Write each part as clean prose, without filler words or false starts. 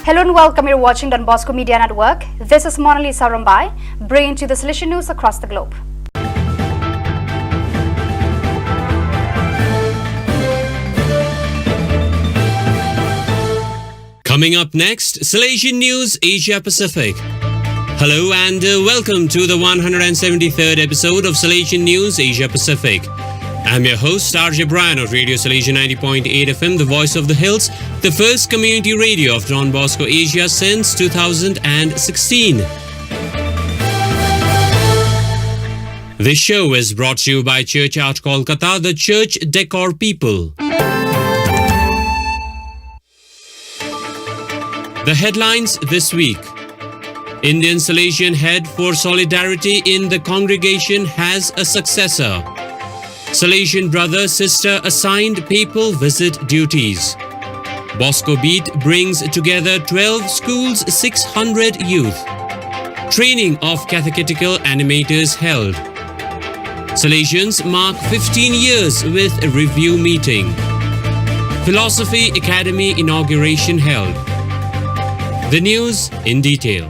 Hello and welcome. You're watching Don Bosco Media Network. This is Monalisa Rambai, bringing you the Salesian news across the globe. Coming up next, Salesian News Asia Pacific. Hello and welcome to the 173rd episode of Salesian News Asia Pacific. I'm your host, RJ Brian of Radio Salesian 90.8 FM, the voice of the hills, the first community radio of Don Bosco Asia since 2016. This show is brought to you by Church Art Kolkata, the church decor people. The headlines this week. Indian Salesian head for solidarity in the congregation has a successor. Salesian brother sister assigned papal visit duties. Bosco Beat brings together 12 schools, 600 youth. Training of catechetical animators held. Salesians mark 15 years with a review meeting. Philosophy Academy inauguration held. The news in detail.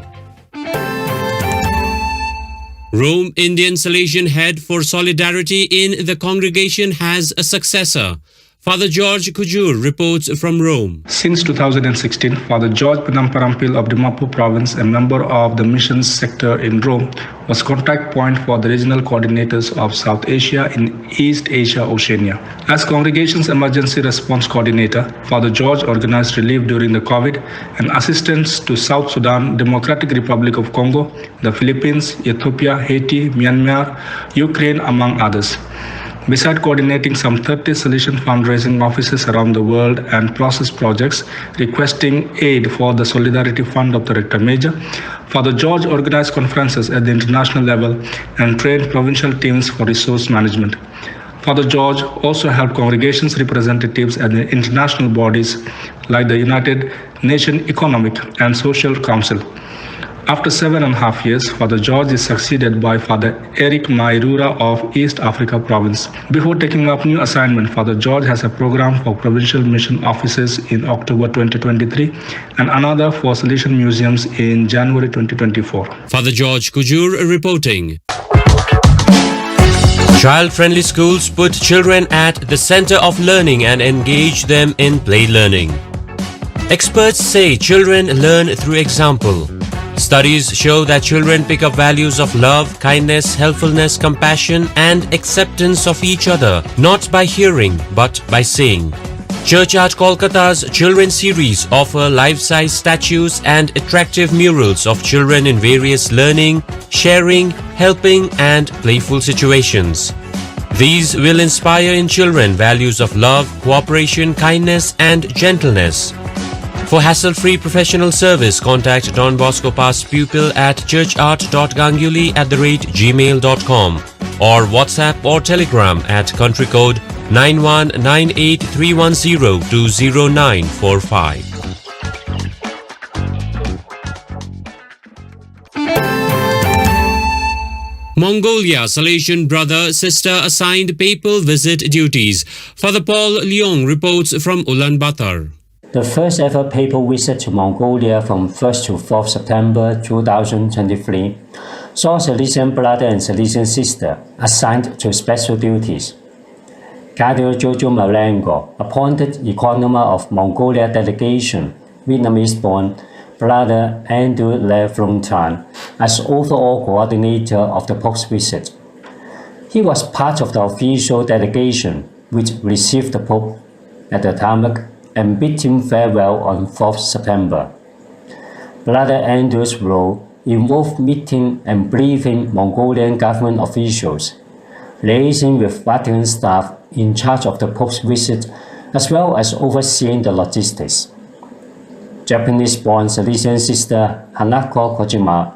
Rome Indian Salesian head for solidarity in the congregation has a successor. Father George Kujur reports from Rome. Since 2016, Father George Pinamparampil of Dimapur province, a member of the missions sector in Rome, was contact point for the regional coordinators of South Asia in East Asia Oceania. As congregation's emergency response coordinator, Father George organized relief during the COVID and assistance to South Sudan, Democratic Republic of Congo, the Philippines, Ethiopia, Haiti, Myanmar, Ukraine, among others. Besides coordinating some 30 Salesian fundraising offices around the world and process projects requesting aid for the Solidarity Fund of the Rector Major, Father George organized conferences at the international level and trained provincial teams for resource management. Father George also helped congregations representatives at the international bodies like the United Nations Economic and Social Council. After 7.5 years, Father George is succeeded by Father Eric Mairura of East Africa Province. Before taking up new assignment, Father George has a program for provincial mission offices in October 2023 and another for Salesian museums in January 2024. Father George Kujur reporting. Child-friendly schools put children at the center of learning and engage them in play learning. Experts say children learn through example. Studies show that children pick up values of love, kindness, helpfulness, compassion, and acceptance of each other, not by hearing, but by seeing. Church Art Kolkata's Children series offer life-size statues and attractive murals of children in various learning, sharing, helping, and playful situations. These will inspire in children values of love, cooperation, kindness, and gentleness. For hassle-free professional service, contact Don Bosco Past Pupil at churchart.ganguli@gmail.com or WhatsApp or Telegram at country code 919831020945. Mongolia, Salesian brother, sister assigned papal visit duties. Father Paul Leong reports from Ulaanbaatar. The first ever papal visit to Mongolia from 1st to 4th September 2023 saw Salesian brother and Salesian sister assigned to special duties. Cardinal Jojo Marengo, appointed Economer of Mongolia delegation, Vietnamese-born brother Andrew Le Frontan, as overall coordinator of the Pope's visit. He was part of the official delegation which received the Pope at the tarmac and bid him farewell on 4th September. Brother Andrew's role involved meeting and briefing Mongolian government officials, liaising with Vatican staff in charge of the Pope's visit, as well as overseeing the logistics. Japanese-born Salesian sister Hanako Kojima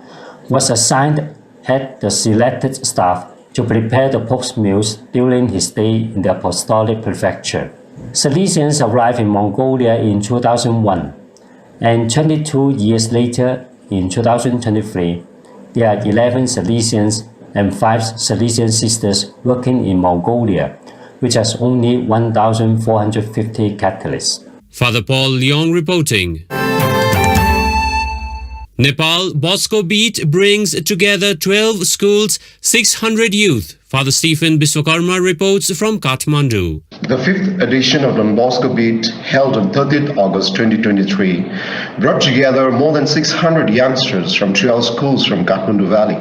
was assigned head the selected staff to prepare the Pope's meals during his stay in the Apostolic Prefecture. Salesians arrived in Mongolia in 2001, and 22 years later, in 2023, there are 11 Salesians and 5 Salesian sisters working in Mongolia, which has only 1,450 Catholics. Father Paul Leong reporting. Nepal Bosco Beat brings together 12 schools, 600 youth. Father Stephen Biswakarma reports from Kathmandu. The 5th edition of Don Bosco Beat, held on 30th August 2023, brought together more than 600 youngsters from 12 schools from Kathmandu Valley.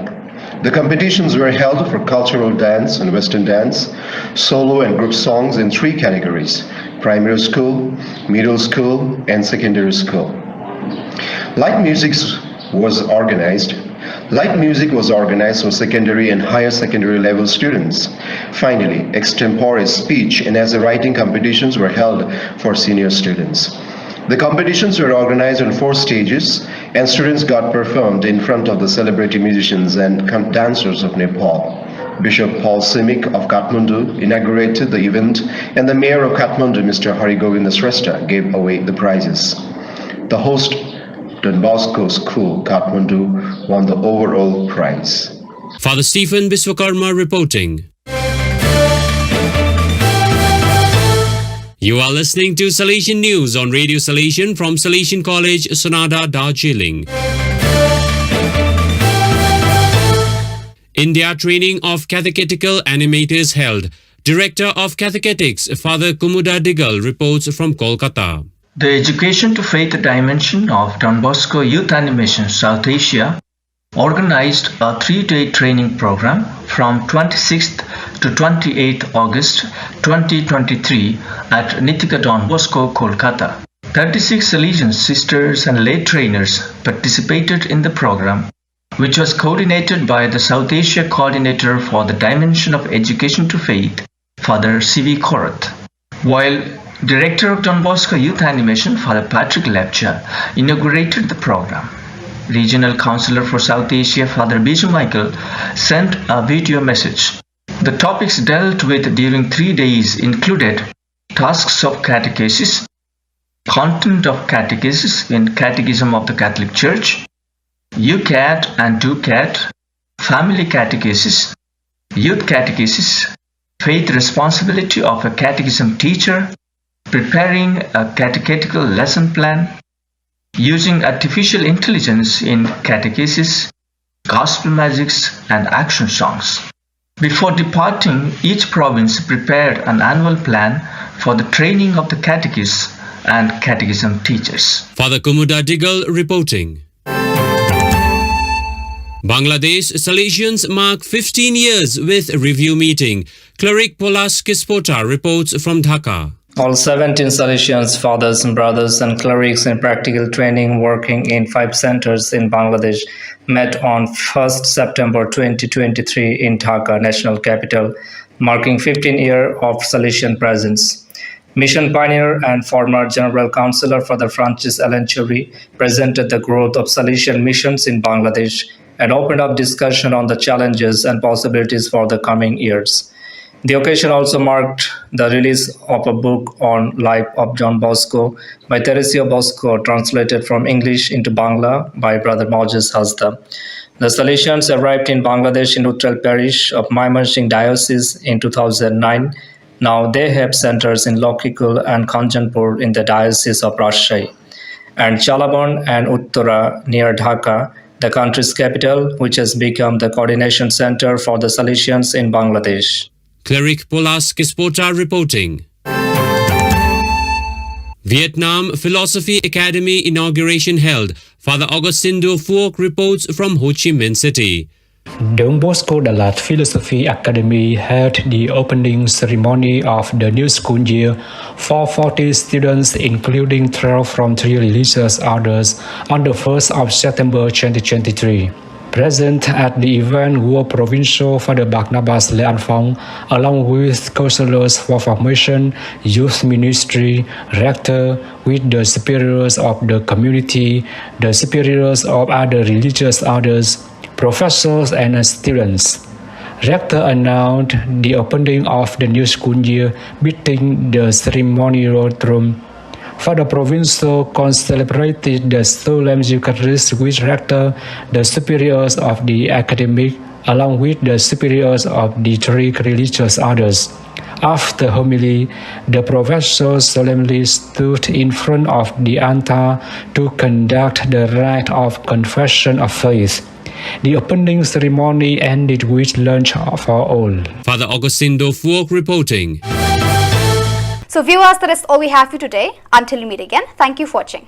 The competitions were held for cultural dance and western dance, solo and group songs in 3 categories: primary school, middle school, and secondary school. Light music was organized for secondary and higher secondary level students. Finally, extempore speech and essay writing competitions were held for senior students. The competitions were organized on 4 stages, and students got performed in front of the celebrity musicians and dancers of Nepal. Bishop Paul Simic of Kathmandu inaugurated the event, and the mayor of Kathmandu, Mr. Harigovinda Shrestha, gave away the prizes. The host, Don Bosco School, Kathmandu, won the overall prize. Father Stephen Biswakarma reporting. You are listening to Salesian News on Radio Salesian from Salesian College, Sonada, Darjeeling. India training of catechetical animators held. Director of Catechetics, Father Kumuda Digal, reports from Kolkata. The Education to Faith dimension of Don Bosco Youth Animation South Asia organized a 3-day training program from 26th to 28th August 2023 at Nitika Don Bosco, Kolkata. 36 Salesian sisters and lay trainers participated in the program, which was coordinated by the South Asia Coordinator for the Dimension of Education to Faith, Father C.V. Korath. While Director of Don Bosco Youth Animation, Father Patrick Lepcha, inaugurated the program, Regional Councillor for South Asia, Father Biju Michael, sent a video message. The topics dealt with during 3 days included tasks of catechesis, content of catechesis in Catechism of the Catholic Church, UCAT and DoCat, family catechesis, youth catechesis, faith responsibility of a catechism teacher, preparing a catechetical lesson plan, using artificial intelligence in catechesis, gospel magics, and action songs. Before departing, each province prepared an annual plan for the training of the catechists and catechism teachers. Father Kumuda Digal reporting. Bangladesh Salesians mark 15 years with review meeting. Cleric Polas Kispota reports from Dhaka. All 17 Salesians, fathers and brothers and clerics in practical training working in 5 centers in Bangladesh met on 1st September 2023 in Dhaka, national capital, marking 15 years of Salesian presence. Mission pioneer and former General Counsellor Father Francis Allen Churi presented the growth of Salesian missions in Bangladesh and opened up discussion on the challenges and possibilities for the coming years. The occasion also marked the release of a book on life of John Bosco by Teresio Bosco, translated from English into Bangla by Brother Moses Hasda. The Salesians arrived in Bangladesh in Uttal Parish of Mymensingh Diocese in 2009. Now they have centers in Lokikul and Kanchanpur in the Diocese of Rajshahi, and Chalabon and Uttara near Dhaka, the country's capital, which has become the coordination center for the Salesians in Bangladesh. Cleric Polas Kispota reporting. Vietnam Philosophy Academy inauguration held. Father Augustindo Phuoc reports from Ho Chi Minh City. Don Bosco Đà Lạt Philosophy Academy held the opening ceremony of the new school year for 40 students, including 12 from 3 religious orders, on the 1st of September 2023. Present at the event were Provincial Father Barnabas Le Anfong, along with counselors for formation, youth ministry, rector, with the superiors of the community, the superiors of other religious orders, professors and students. Rector announced the opening of the new school year, meeting the ceremonial room. Father Provincial celebrated the solemn Eucharist with rector, the superiors of the academic, along with the superiors of the 3 religious orders. After homily, the professor solemnly stood in front of the altar to conduct the rite of confession of faith. The opening ceremony ended with lunch for all. Father Augustine Dofuok reporting. So viewers, that is all we have for today. Until we meet again, thank you for watching.